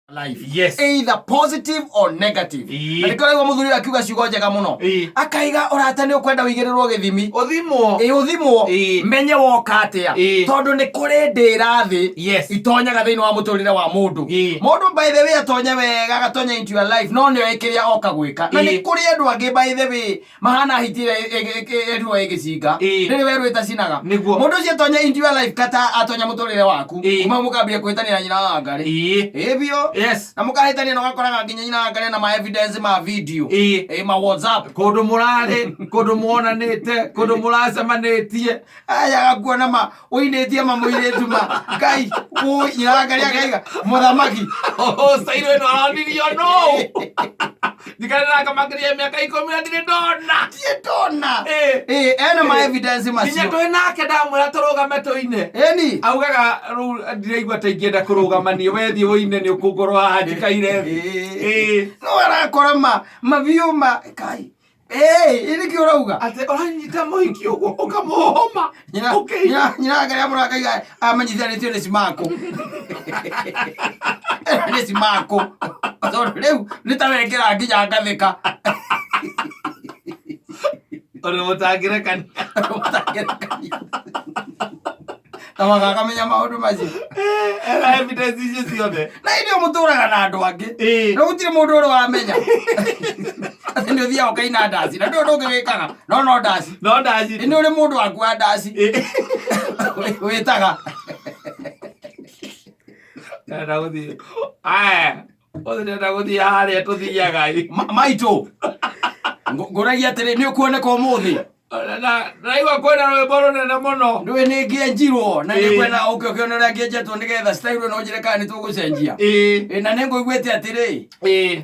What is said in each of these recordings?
life. Yes. Either positive or negative. Na nikoragwo muthuri akiuga ciugo njega muno. Akaiga urata ni ukwenda wigirirwo githimi. Uthimwo. Uthimwo. Menye woka atia. Tondu ni kuri ndira thi. Yes. Itonyaga thiini wa muturire wa mundu. Mundu by the way atonya wega gatonya into your life. No ni ekiria oka gwika. Na ni kuri andu angi by the way mahana hitire edwo egicinga. Ni weru itacinaga. Mundu cio atonya into your life kata atonya muturire waku. Kuma mukambia kwitania nyina wa ngari. Ebio. Yes. Na mukahitania no gakoraga nginya nyina wa ngari na ma evidence ma video. Ma WhatsApp. Kundu murare, kundu muonanite, kundu muracemanitie. Aya gakuona ma uinitie mamuiretu ma. Ngai, nyina wa ngari akaiga muthamaki. Sairo no aronirio no. Ndikarera kamakiria miaka 10 na ndire ndona. Tie ndona. Ena ma evidence macio. Nginya twi nake ndamwira turugame tuine. Eni. Augaga ndiraigua ta ingenda kurugamania wethi uine ni ukungorwa hajikaire. No arakora maviuma kai. Ini ki urauga? Ate oranyita moiki ugo ukamuhoma. Okay. Nyina ngari amura kaiga amanyithanitio ni simako. Ni simako. Tondu riu nitawekera nginya ngathika. Ore mutagirekani. Tama kakamenya maundu macio. Era evidence icio ciothe. Na indio muturaga na andu angi. No gutire mundu uri wamenya. Ati ndio thia ukaina ndasi. Na ndio ndungigikaga. No ndasi. No ndasi. Ni uri mundu waku wa ndasi. Witaga. Nda guthi. Nda guthi haria tuthiaga. Maito. Ngoragia atiri ni ukuoneka umuthi. Na igwa kwenda rwimbo runene muno. Ndwe ni ngienjirwo na ni kwenda ukionera ngienjetwo nigetha style no njire kana ni tugucenjia. Na nengo igwete atiri.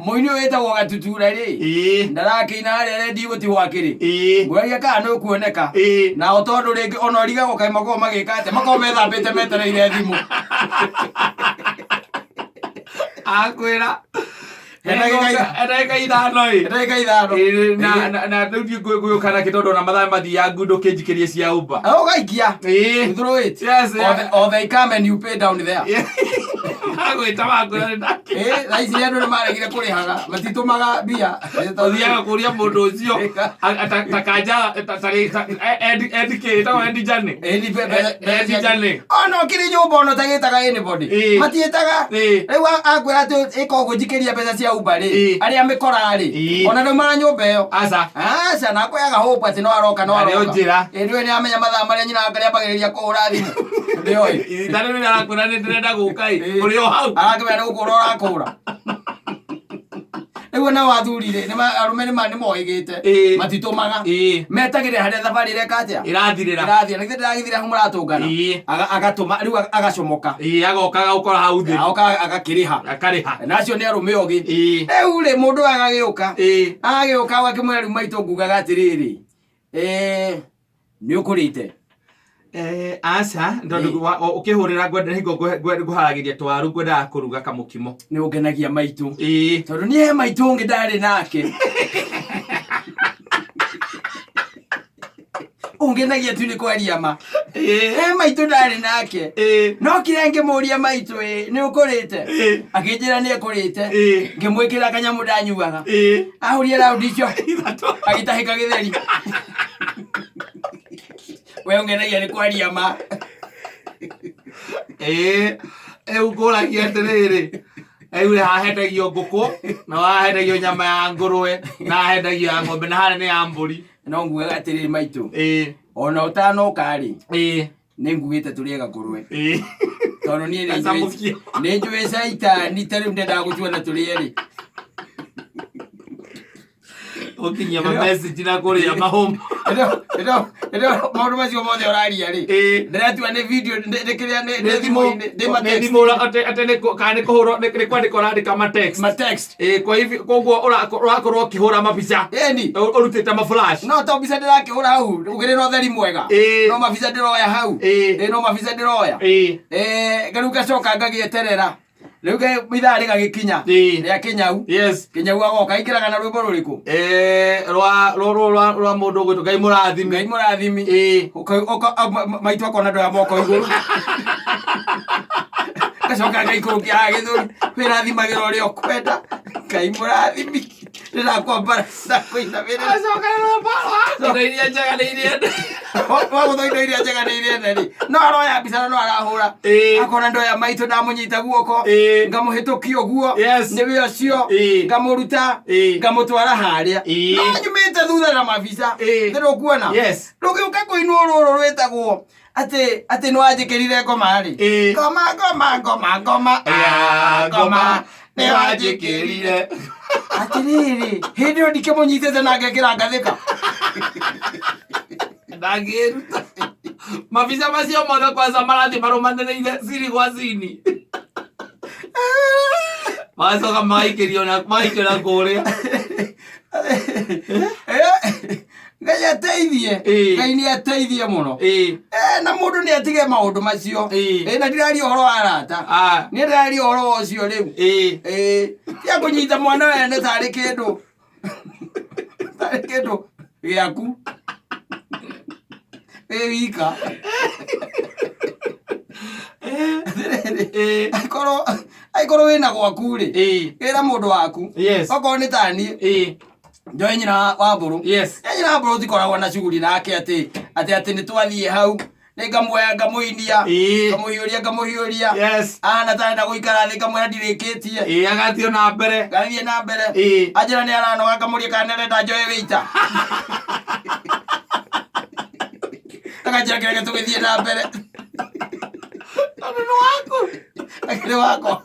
Muini wetagwo Gatutura ri. Ndarake ina ri rendi guti wakiri. Ngoragia kana no kuoneka. Na otondu ringi ona riga gukaima ko magika ate mako methambite metereire thimu. Akwira Eka ithano na nduthi nguyukana kitondo na mathaa mathia ngundo kinjikirie cia Uber. Ugaikia. You throw it. Yes. Or they come and you pay down there. Agwita makura ndake. Raisi ni andu ni maregire kurihaga matitumaga bia. Tuthiaga kuria mundu ucio atakanja edike tawa endijane. Endijane. No kiri nyumba ono tagitaga anybody. Matietaga. Riu akwira ati ikogo njikeria pesa cia Uber ri. Aria mikora ri. Ona no mara nyumba iyo. Aca na kweaga hope ati no aroka. Ndiwe ni amenya mathaa maria nyina ngari ambagiriria kuhura thimu. Ndioi. Ndani ni arakura ni ndirenda gukai. Uri o hau. Arakimenya gukura urakura. Ewe na wathurire ni arume ni moigite matitumaga metagire haria thabari reka atia irathirira na ndagithira hu muratungana agatuma riu agacomoka agoka gukora hau thi agakiriha nacio ni arume ogi riu ri mundu agagiuka agakimwira riu maitu ngugaga atiriri ni ukurite asa ndondu ukihurira gwenda hingo guharagiria twaru gwenda kuruga kamukimo ni ungenagia maitu tondu ni he maitu ungi ndari nake ungenagia tu ni kwaria ma he maitu ndari nake no kirenge muria maitu ni ukurite akinjira ni ekurite ngimwikira kanyamu ndanyuaga ahuria raundi icio agitahika githeri we ungenagia ni kwaria ma ukuragia atiriri uri hahendagio nguku na wahendagio nyama ya ngurwe na hahendagio ya ng'ombe na haria ni ya mburi no ngugaga atiriri maitu ona utanoka ri ni ngugite turiega ngurwe tondu ni njui caita ni tariu ndenda gutua na turieri ukinyia message na kuria mahoma maundu macio mothe uraria ri ndiratua ni video ndikiria ni thimo ate kane kuhura ni kwandika urandika ma text kwa hivi koguo urakorwo ukihura mabica urutite ma flash no to bica ndirakihura hau ugire no theri mwega no mabica ndiroya hau no mabica ndiroya ngaruka coka ngagieterera riu mithaa rigagikinya ria kinyau kinyau agoka ikiraga na rwimbo ruriku rwa mundu gwitu Ngai murathimi maitu akona ndoya moko iguru Gacoka gaikurukia githuri wirathimagĩra ũrĩa ũkwenda Ngai mũrathimi ndĩrakwambara ndakwĩinamĩrĩra acoka no indo iria njega nĩ iria wagũthwo indo iria njega nĩ iria nene no aroya mbica no arahũra akona ndoya maitũ ndamũnyita guoko ngamũhĩtũkia ũguo nĩwe ũcio ngamũruta ngamũtwara harĩa no nyumĩte thutha na mabica ndĩrũkuona rũgĩũka kũinwo rũrũ rwĩtagwo atĩ nĩwanjĩkĩrire ngoma-rĩ ngoma nĩwanjĩkĩrire atĩrĩrĩ hĩndĩ ĩyo ndikĩmũnyitĩte na ngekĩra ngathĩka ndangĩruta mabica macio mothe kwanza marathi marũmanĩrĩire ciri gwa cini magacoka magaikĩrio na kũrĩa Ngai ateithie Ngai nĩ ateithie mũno na mũndũ nĩ atige maũndũ macio na ndiraria ũhoro wa arata nĩ ndiraria ũhoro ũcio rĩu tia kũnyita mwana wene tarĩ kĩndũ gĩaku wika aikorwo wĩna gwaku-rĩ ĩra mũndũ waku okorwo nĩ taniĩ njoe nyina wa mbũrũ nyina wa mbũrũ tikoragwo na cuguri nake atĩ nĩ twathiĩ hau nĩ ngamuoya ngamũinia ngamũhiũria na tarenda gũikara thĩ ngamwĩra ndirĩkĩtie agathiĩ na mbere anjĩra nĩ aranoga ngamũria kana nĩarenda njoe wĩita akanjĩra kĩreke tũgĩthiĩ na mbere nĩ wakwa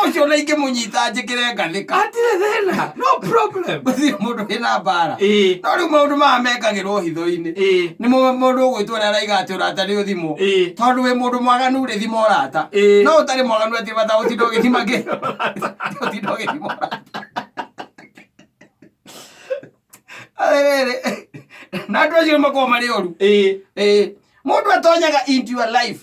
ũcio na ingĩmũnyita njĩkĩre ngathĩka hatirĩ thĩna no problem gũtirĩ mũndũ wĩna mbara no rĩu maũndũ maya mekagĩrwo hitho-inĩ nĩ mũndũ ũgwĩtwo nĩ araiga atĩ ũrata nĩ ũthimwo tondũ wĩ mũndũ mwaganu rĩ thima ũrata no ũtarĩ mwaganu atĩ bata ũtinda ũgĩthima ũrata na andũ acio makorwo marĩ ũru mũndũ atonyaga into your life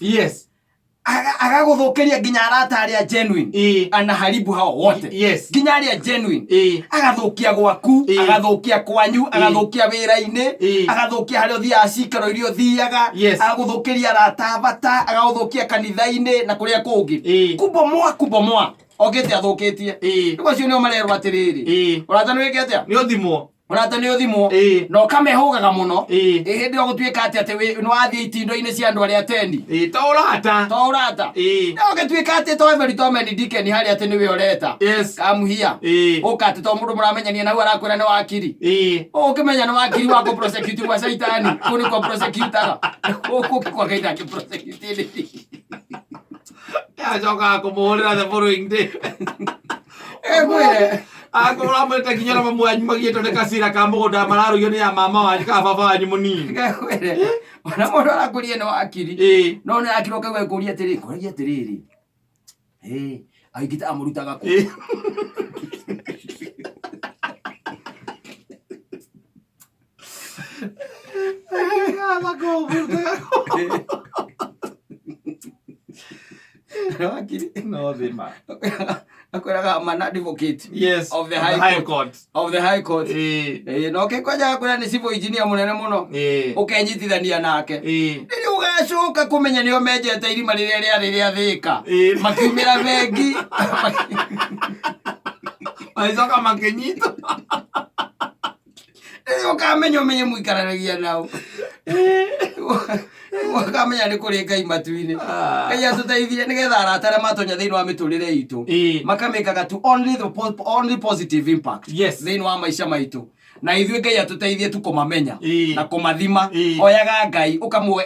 agagũthũkĩria nginya arata arĩa genuine anaharibu hao wote nginya arĩa genuine agathũkia gwaku agathũkia kwanyu agathũkia wĩra-inĩ agathũkia harĩa ũthiaga cikaro iria ũthiaga agagũthũkĩria arata bata agagũthũkia kanitha-inĩ na kũrĩa kũngĩ kubomoa ogĩte athũkĩtie rĩu acio nĩo marerwo atĩrĩrĩ ũrata nĩ wĩke atĩa nĩ ũthimwo ũrata nĩ ũthimwo na ũkamehũgaga mũno hĩndĩ ĩyo gũtuĩka atĩ nĩwathiĩ itindo-inĩ cia andũ arĩa atendi to ũrata na ũgĩtuĩka atĩ to every Tom and Dick harĩa atĩ nĩwe ũreta kamuhia ũka atĩ to mũndũ mũramenyania na hau arakwĩra nĩ wakiri ũkĩmenya nĩ wakiri wa kũ-prosecute gwa caitani kũu nĩkwo prosecutaga gũkũ Ngai ndangĩ-prosecute acokaga kũmũhũrĩra the following day akorwo amwĩte nginya na mamu wanyu magiĩtwo nĩ kacira ka mũgũnda mararũgio nĩ ya mama wanyu kana baba wanyu mũnini ona mũndũ arakũria nĩ wakiri no nĩ akiri ũkaigua gũkũria atĩrĩrĩ aingĩta amũrutaga kũ no thima akwĩraga an advocate of the high court no kĩkwanjaga kwĩra nĩ civil engineer mũnene mũno ũkenyitithania nake rĩrĩa ũgacoka kũmenya nĩo menjete irima rĩrĩa rĩarĩ rĩa Thĩka makiumĩra bengi magĩcoka makĩnyitwo rĩrĩa ũkamenya ũmenye mũikaranagia nao wakamenya nĩ kũrĩ Ngai matu-inĩ Ngai atũteithie nĩgetha arata arĩa matonya thĩinĩ wa mĩtũrĩre itũ makamĩkaga to only positive impact thĩinĩ wa maica maitũ na ithuĩ Ngai atũteithie tu kũmamenya na kũmathima oyaga Ngai